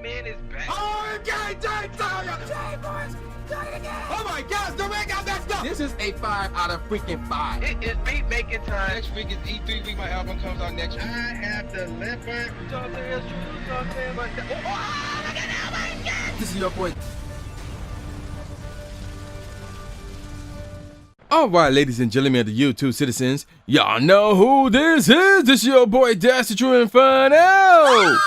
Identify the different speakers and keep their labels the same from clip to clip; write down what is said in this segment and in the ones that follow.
Speaker 1: man is back.
Speaker 2: Oh, my gosh, the ring got messed up. This is a 5 out of freaking 5.
Speaker 1: It is beat making time.
Speaker 3: Next week is E3 week. My album comes out next week.
Speaker 1: I have delivered.
Speaker 2: This is your boy.
Speaker 4: Alright, ladies and gentlemen of the YouTube citizens, y'all know who this is. This is your boy Dasty True Inferno.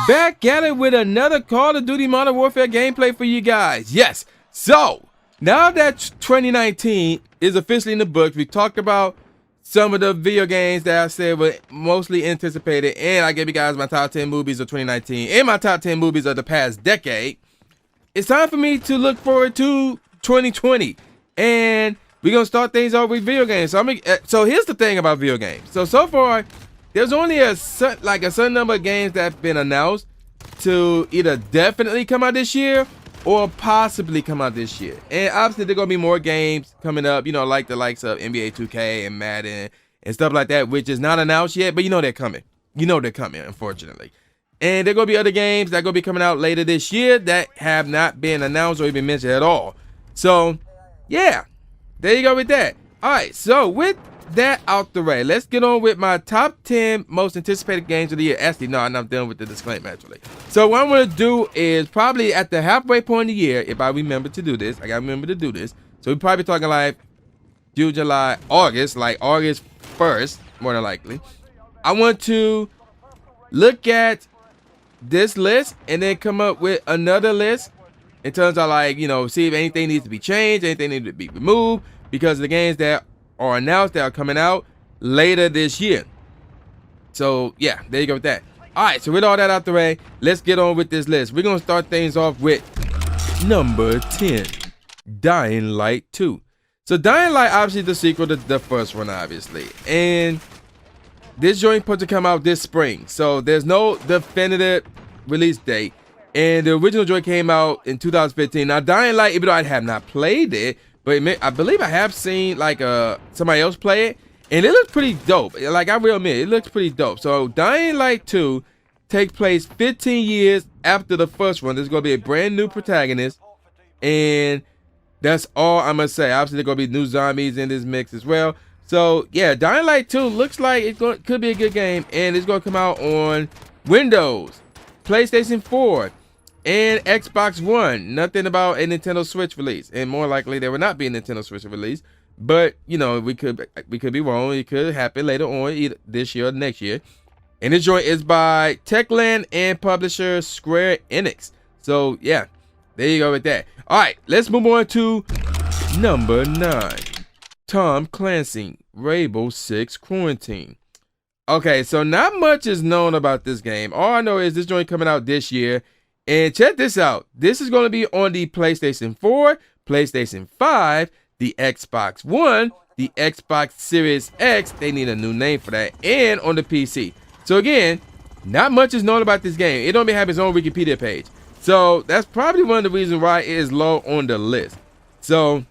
Speaker 4: Back at it with another Call of Duty Modern Warfare gameplay for you guys. Yes, so now that 2019 is officially in the books, we talked about some of the video games that I said were mostly anticipated, and I gave you guys my top 10 movies of 2019 and my top 10 movies of the past decade. It's time for me to look forward to 2020, and we're gonna start things off with video games. So here's the thing about video games. So far, there's only a certain number of games that have been announced to either definitely come out this year or possibly come out this year. And obviously, there are gonna be more games coming up. You know, like the likes of NBA 2K and Madden and stuff like that, which is not announced yet, but you know they're coming. You know they're coming, unfortunately. And there are gonna be other games that are gonna be coming out later this year that have not been announced or even mentioned at all. So, yeah. There you go with that. Alright, so with that out the way, let's get on with my top 10 most anticipated games of the year. Actually, no, I'm not done with the disclaimer, actually. So what I'm going to do is probably at the halfway point of the year, if I remember to do this, I got to remember to do this. So we're probably talking like June, July, August, like August 1st, more than likely. I want to look at this list and then come up with another list. In terms of, like, you know, see if anything needs to be changed, anything needs to be removed, because of the games that are announced that are coming out later this year. So, yeah, there you go with that. All right, so with all that out the way, let's get on with this list. We're going to start things off with number 10, Dying Light 2. So, Dying Light, obviously, the sequel to the first one, obviously. And this joint supposed to come out this spring. So, there's no definitive release date. And the original joint came out in 2015. Now, Dying Light, even though I have not played it, but I believe I have seen like somebody else play it, and it looks pretty dope. Like, I will admit, it looks pretty dope. So, Dying Light 2 takes place 15 years after the first one. There's gonna be a brand new protagonist, and that's all I'm gonna say. Obviously, there's gonna be new zombies in this mix as well. So, yeah, Dying Light 2 looks like could be a good game, and it's gonna come out on Windows, PlayStation 4. And Xbox One. Nothing about a Nintendo Switch release, and more likely there will not be a Nintendo Switch release. But you know, we could be wrong. It could happen later on, either this year or next year. And this joint is by Techland and publisher Square Enix. So yeah, there you go with that. All right, let's move on to number 9, Tom Clancy Rainbow Six Quarantine. Okay, so not much is known about this game. All I know is this joint coming out this year. And check this out. This is going to be on the PlayStation 4, PlayStation 5, the Xbox One, the Xbox Series X. They need a new name for that. And on the PC. So again, not much is known about this game. It don't even have its own Wikipedia page. So that's probably one of the reasons why it is low on the list. So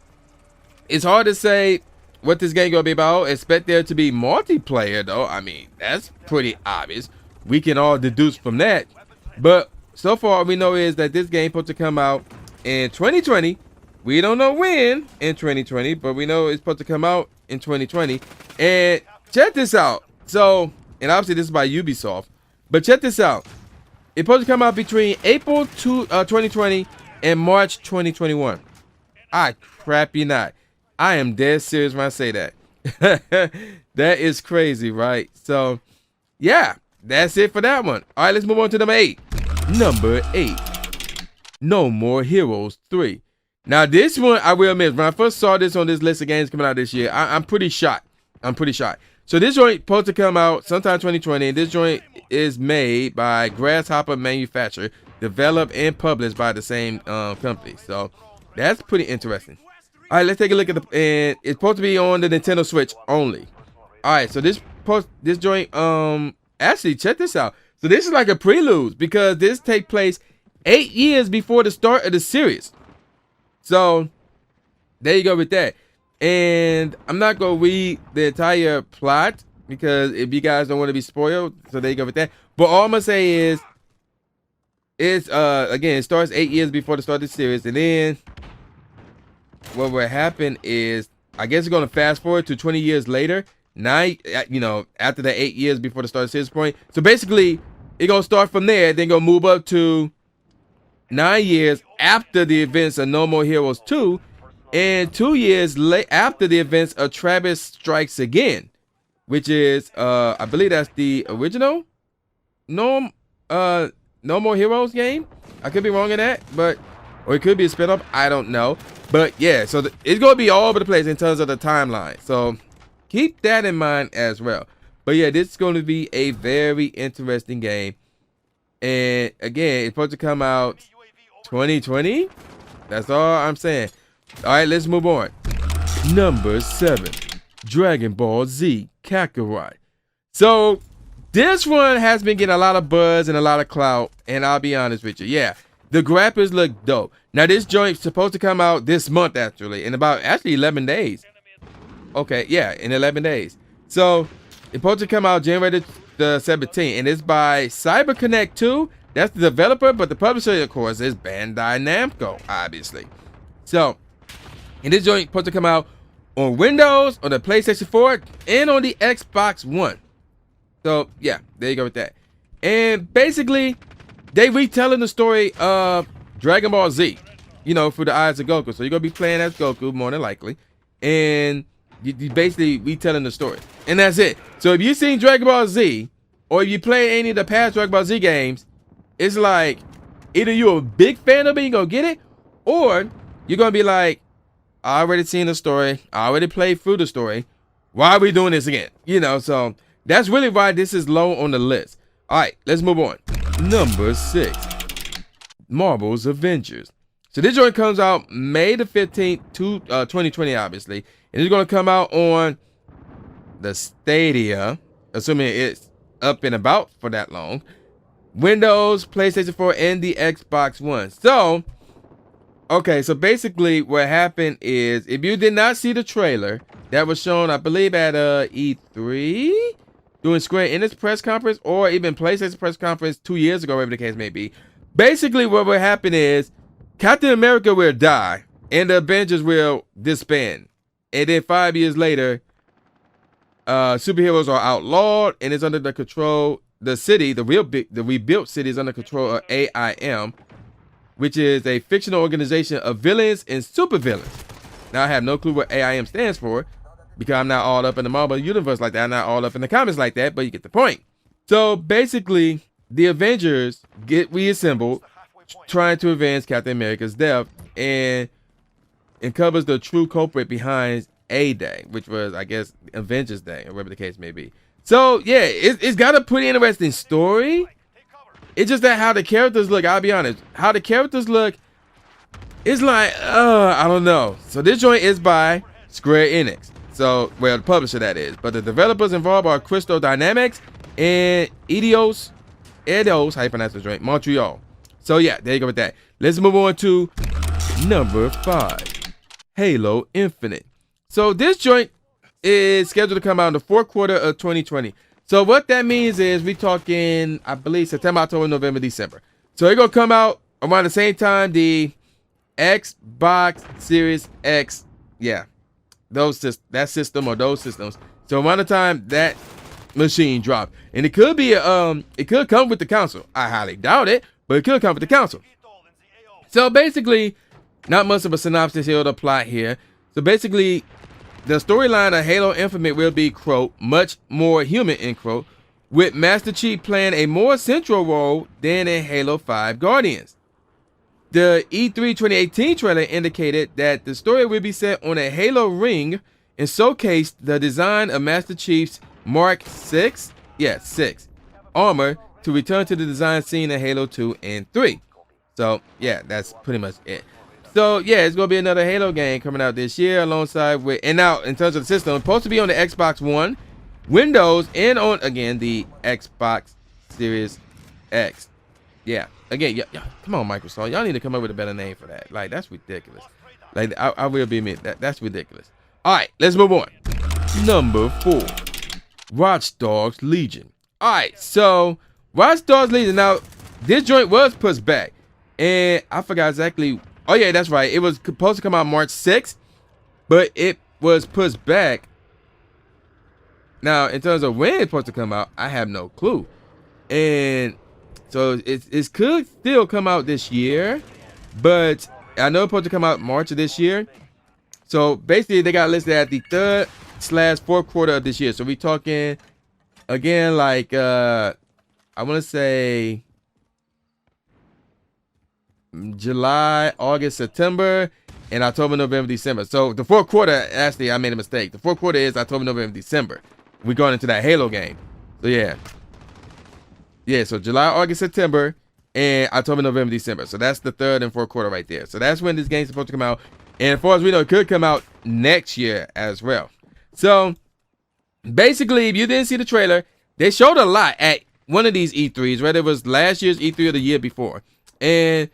Speaker 4: it's hard to say what this game going to be about. Expect there to be multiplayer though. I mean, that's pretty obvious. We can all deduce from that. But so far, all we know is that this game is supposed to come out in 2020. We don't know when in 2020, but we know it's supposed to come out in 2020. And check this out. So, and obviously this is by Ubisoft, but check this out. It's supposed to come out between April 2020 and March 2021. I crap you not. I am dead serious when I say that. That is crazy, right? So, yeah, that's it for that one. All right, let's move on to number 8. Number 8, No More Heroes 3. Now this one, I will admit, when I first saw this on this list of games coming out this year, I'm pretty shocked. So this joint supposed to come out sometime 2020. And this joint is made by Grasshopper Manufacturer, developed and published by the same company. So that's pretty interesting. All right, let's take a look at and it's supposed to be on the Nintendo Switch only. All right, so this joint, actually check this out. So this is like a prelude because this takes place 8 years before the start of the series. So there you go with that. And I'm not going to read the entire plot because if you guys don't want to be spoiled, so there you go with that. But all I'm going to say is it's again, it starts 8 years before the start of the series, and then what will happen is, I guess it's gonna fast forward to 20 years later. After the 8 years before the start of the series point. So basically, it's gonna start from there, then gonna move up to 9 years after the events of No More Heroes 2, and 2 years after the events of Travis Strikes Again, which is I believe that's the original No More Heroes game. I could be wrong in that, or it could be a spin-off. I don't know. But yeah, so it's gonna be all over the place in terms of the timeline. So keep that in mind as well. But yeah, this is going to be a very interesting game. And again, it's supposed to come out 2020. That's all I'm saying. All right, let's move on. Number 7, Dragon Ball Z Kakarot. So this one has been getting a lot of buzz and a lot of clout. And I'll be honest with you. Yeah, the graphics look dope. Now this joint's supposed to come out this month, actually, in about 11 days. Okay, yeah, in 11 days. So it's supposed to come out January the 17th, and it's by CyberConnect 2. That's the developer, but the publisher, of course, is Bandai Namco, obviously. So, and this joint is supposed to come out on Windows, on the PlayStation 4, and on the Xbox One. So, yeah, there you go with that. And basically, they retelling the story of Dragon Ball Z, through the eyes of Goku. So you're going to be playing as Goku, more than likely. And you basically retelling the story, and that's it. So if you've seen Dragon Ball Z, or if you play any of the past Dragon Ball Z games, it's like either you're a big fan of it, you're gonna get it, or you're gonna be like, I already seen the story, I already played through the story, why are we doing this again? So that's really why this is low on the list. All right, let's move on. Number 6, Marvel's Avengers. So this joint comes out May the 15th, 2020, obviously. And it's going to come out on the Stadia, assuming it's up and about for that long, Windows, PlayStation 4, and the Xbox One. So, okay, so basically what happened is, if you did not see the trailer that was shown, I believe at E3, during Square Enix press conference, or even PlayStation press conference 2 years ago, whatever the case may be, basically what will happen is, Captain America will die, and the Avengers will disband. And then 5 years later, superheroes are outlawed, and it's under the control. The city, the rebuilt city, is under control of AIM, which is a fictional organization of villains and supervillains. Now I have no clue what AIM stands for, because I'm not all up in the Marvel universe like that. I'm not all up in the comics like that, but you get the point. So basically, the Avengers get reassembled, trying to avenge Captain America's death, and it covers the true culprit behind A-Day, which was, I guess, Avengers Day, or whatever the case may be. So, yeah, it's got a pretty interesting story. It's just that how the characters look, I'll be honest, how the characters look, it's like, I don't know. So this joint is by Square Enix. So, well, the publisher that is. But the developers involved are Crystal Dynamics and Eidos, how you pronounce this joint, Montreal. So yeah, there you go with that. Let's move on to number 5, Halo Infinite. So this joint is scheduled to come out in the 4th quarter of 2020. So what that means is we talking, I believe, September, October, November, December. So it's gonna come out around the same time the Xbox Series X, yeah, that system or those systems. So around the time that machine drop, and it could be it could come with the console. I highly doubt it, but it could come with the console. So basically, not much of a synopsis here or the plot here. So basically, the storyline of Halo Infinite will be, quote, much more human, end quote, with Master Chief playing a more central role than in Halo 5 Guardians. The E3 2018 trailer indicated that the story will be set on a Halo ring and showcased the design of Master Chief's Mark 6 armor to return to the design seen in Halo 2 and 3. So yeah, that's pretty much it. So yeah, it's gonna be another Halo game coming out this year alongside with, and now in terms of the system, it's supposed to be on the Xbox One, Windows, and on again the Xbox Series X. Yeah, again, yeah, come on, Microsoft, y'all need to come up with a better name for that. Like, that's ridiculous. Like, I will be admit that's ridiculous. All right, let's move on. Number 4, Watch Dogs Legion. All right, so Watch Dogs Legion. Now, this joint was pushed back, and I forgot exactly. Oh yeah, that's right. It was supposed to come out March 6th, but it was pushed back. Now, in terms of when it's supposed to come out, I have no clue. And so it could still come out this year, but I know it's supposed to come out March of this year. So basically, they got listed at the 3rd/4th quarter of this year. So we talking again, like I want to say July, August, September, and October, November, December. So the 4th quarter, actually, I made a mistake. The 4th quarter is October, November, December. We're going into that Halo game. So yeah. Yeah, so July, August, September, and October, November, December. So that's the 3rd and 4th quarter right there. So that's when this game's supposed to come out. And as far as we know, it could come out next year as well. So basically, if you didn't see the trailer, they showed a lot at one of these E3s, whether it was last year's E3 or the year before. And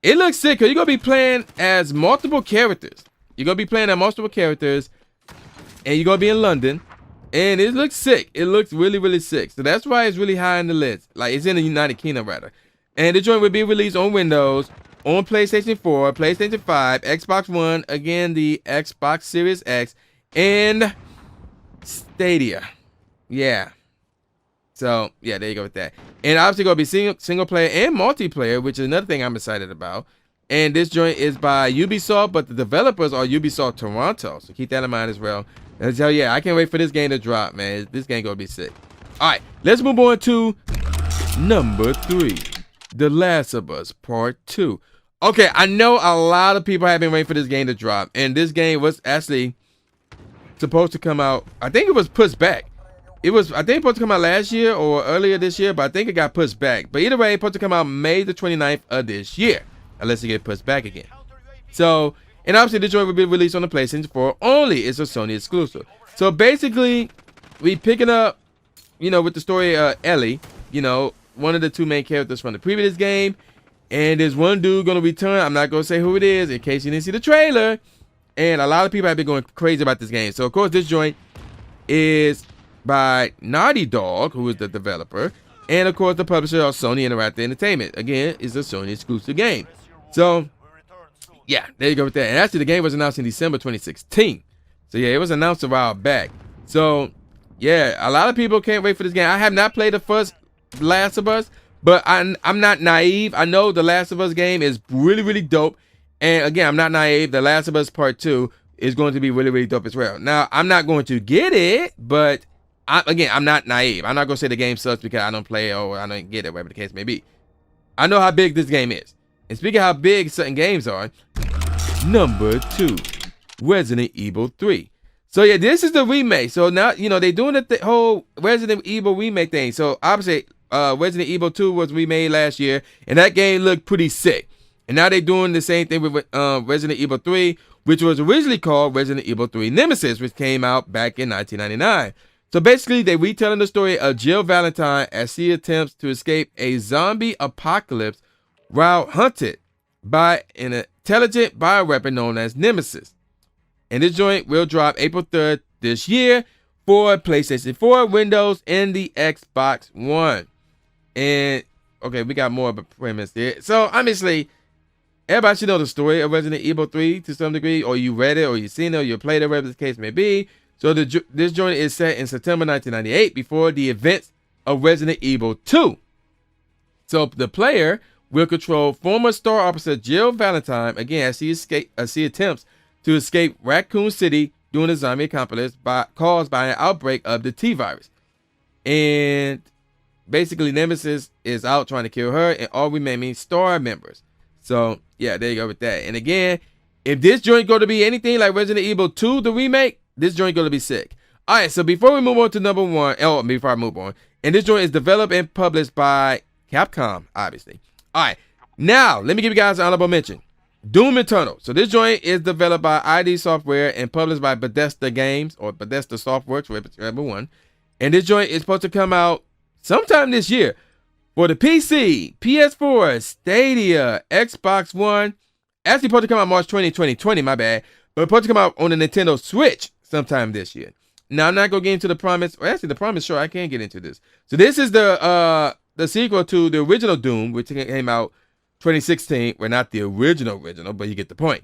Speaker 4: it looks sick because you're going to be playing as multiple characters. You're going to be playing as multiple characters, and you're going to be in London. And it looks sick. It looks really, really sick. So that's why it's really high on the list. Like, it's in the United Kingdom, rather. And the joint will be released on Windows, on PlayStation 4, PlayStation 5, Xbox One, again, the Xbox Series X, and Stadia. Yeah. So, yeah, there you go with that. And obviously going to be single player and multiplayer, which is another thing I'm excited about. And this joint is by Ubisoft, but the developers are Ubisoft Toronto. So keep that in mind as well. And so, yeah, I can't wait for this game to drop, man. This game going to be sick. All right, let's move on to number 3. The Last of Us Part 2. Okay, I know a lot of people have been waiting for this game to drop. And this game was actually supposed to come out. I think it was pushed back. I think it was supposed to come out last year or earlier this year, but I think it got pushed back. But either way, it's supposed to come out May the 29th of this year, unless it get pushed back again. So, and obviously this joint will be released on the PlayStation 4 only. It's a Sony exclusive. So basically, we picking up, you know, with the story of Ellie, you know, one of the 2 main characters from the previous game. And there's one dude going to return. I'm not going to say who it is in case you didn't see the trailer. And a lot of people have been going crazy about this game. So, of course, this joint is by Naughty Dog, who is the developer. And, of course, the publisher of Sony Interactive Entertainment. Again, it's a Sony exclusive game. So, yeah, there you go with that. And actually, the game was announced in December 2016. So, yeah, it was announced a while back. So, yeah, a lot of people can't wait for this game. I have not played the first Last of Us, but I'm not naive. I know the Last of Us game is really, really dope. And, again, I'm not naive. The Last of Us Part 2 is going to be really, really dope as well. Now, I'm not going to get it, but, I'm not naive. I'm not going to say the game sucks because I don't play it or I don't get it, whatever the case may be. I know how big this game is. And speaking of how big certain games are, number 2, Resident Evil 3. So yeah, this is the remake. So now, you know, they're doing the whole Resident Evil remake thing. So obviously, Resident Evil 2 was remade last year, and that game looked pretty sick. And now they're doing the same thing with Resident Evil 3, which was originally called Resident Evil 3 Nemesis, which came out back in 1999. So basically, they're retelling the story of Jill Valentine as she attempts to escape a zombie apocalypse while hunted by an intelligent bioweapon known as Nemesis. And this joint will drop April 3rd this year for PlayStation 4, Windows, and the Xbox One. And, okay, we got more of a premise there. So, obviously, everybody should know the story of Resident Evil 3 to some degree, or you read it, or you've seen it, or you played it, whatever the case may be. So, this joint is set in September 1998 before the events of Resident Evil 2. So, the player will control former Star Officer Jill Valentine, again, as she attempts to escape Raccoon City during a zombie apocalypse caused by an outbreak of the T-virus. And basically, Nemesis is out trying to kill her and all remaining Star members. So, yeah, there you go with that. And again, if this joint going to be anything like Resident Evil 2, the remake, this joint going to be sick. All right, so before we move on to number 1, before I move on, and this joint is developed and published by Capcom, obviously. All right, now, let me give you guys an honorable mention. Doom Eternal. So this joint is developed by ID Software and published by Bethesda Games or Bethesda Softworks, whichever one. And this joint is supposed to come out sometime this year for the PC, PS4, Stadia, Xbox One. Actually supposed to come out March 2020, my bad. But supposed to come out on the Nintendo Switch sometime this year. Now, I'm not going to get into the promise. Or actually, the promise, sure, I can get into this. So this is the the sequel to the original Doom, which came out 2016. Well, not the original, but you get the point.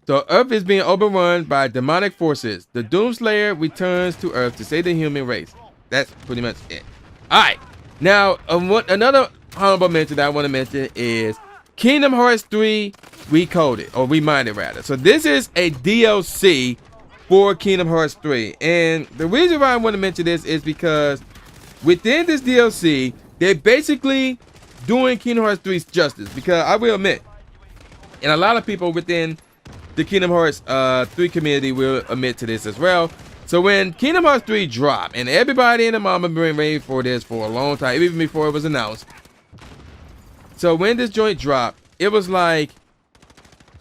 Speaker 4: So Earth is being overrun by demonic forces. The Doomslayer returns to Earth to save the human race. That's pretty much it. All right. Now, another honorable mention that I want to mention is Kingdom Hearts 3 Recoded, or Reminded rather. So this is a DLC for Kingdom Hearts 3. And the reason why I want to mention this is because within this DLC, they're basically doing Kingdom Hearts 3's justice. Because I will admit, and a lot of people within the Kingdom Hearts 3 community will admit to this as well. So when Kingdom Hearts 3 dropped, and everybody in the mama been waiting for this for a long time, even before it was announced. So when this joint dropped, it was like,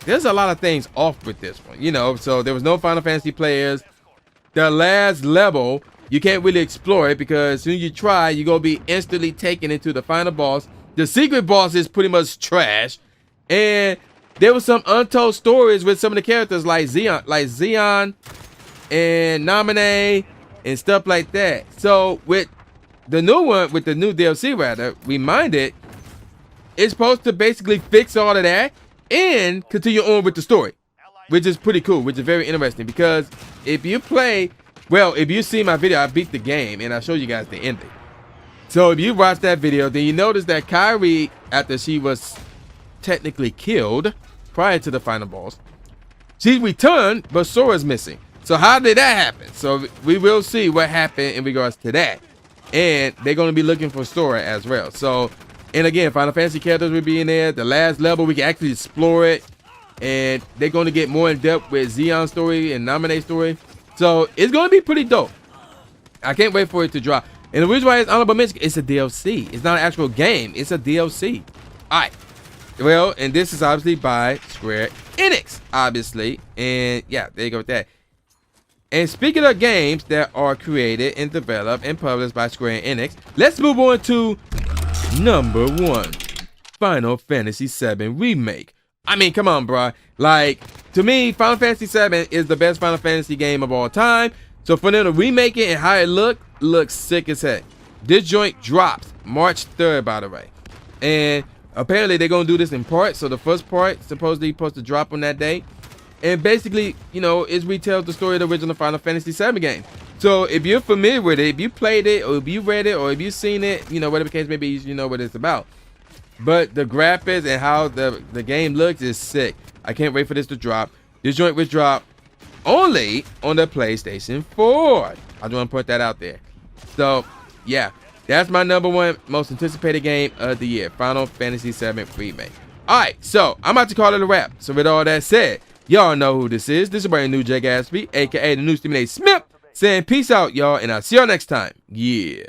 Speaker 4: there's a lot of things off with this one, you know. So there was no Final Fantasy players. The last level, you can't really explore it because as soon as you try, you're going to be instantly taken into the final boss. The secret boss is pretty much trash. And there was some untold stories with some of the characters like Xeon and Naminé and stuff like that. So with the new one, with the new DLC rather, Reminded, it's supposed to basically fix all of that and continue on with the story, which is pretty cool, which is very interesting because if you play, well, if you see my video, I beat the game and I show you guys the ending. So if you watch that video, then you notice that Kairi, after she was technically killed prior to the final boss, she returned, but Sora's missing. So how did that happen? So we will see what happened in regards to that. And they're going to be looking for Sora as well. So, and again, Final Fantasy characters will be in there. The last level, we can actually explore it. And they're going to get more in depth with Xeon's story and Naminé's story. So it's going to be pretty dope. I can't wait for it to drop. And the reason why it's honorable mention, it's a DLC. It's not an actual game. It's a DLC. All right. Well, and this is obviously by Square Enix, obviously. And yeah, there you go with that. And speaking of games that are created and developed and published by Square Enix, let's move on to number 1, Final Fantasy 7 Remake. I mean, come on, bro. Like, to me, Final Fantasy 7 is the best Final Fantasy game of all time. So for them to remake it and how it looks sick as heck. This joint drops March 3rd, by the way. And apparently they're going to do this in parts. So the first part supposedly supposed to drop on that day. And basically, you know, it retells the story of the original Final Fantasy 7 game. So if you're familiar with it, if you played it, or if you read it, or if you've seen it, you know, whatever the case may be, you know what it's about. But the graphics and how the game looks is sick. I can't wait for this to drop. This joint will drop only on the PlayStation 4. I just want to put that out there. So, yeah, that's my number 1 most anticipated game of the year, Final Fantasy 7 Remake. All right, so I'm about to call it a wrap. So with all that said, y'all know who this is. This is brand new Jay Gatsby, a.k.a. the new Stephen A. Smith, saying peace out, y'all, and I'll see y'all next time. Yeah.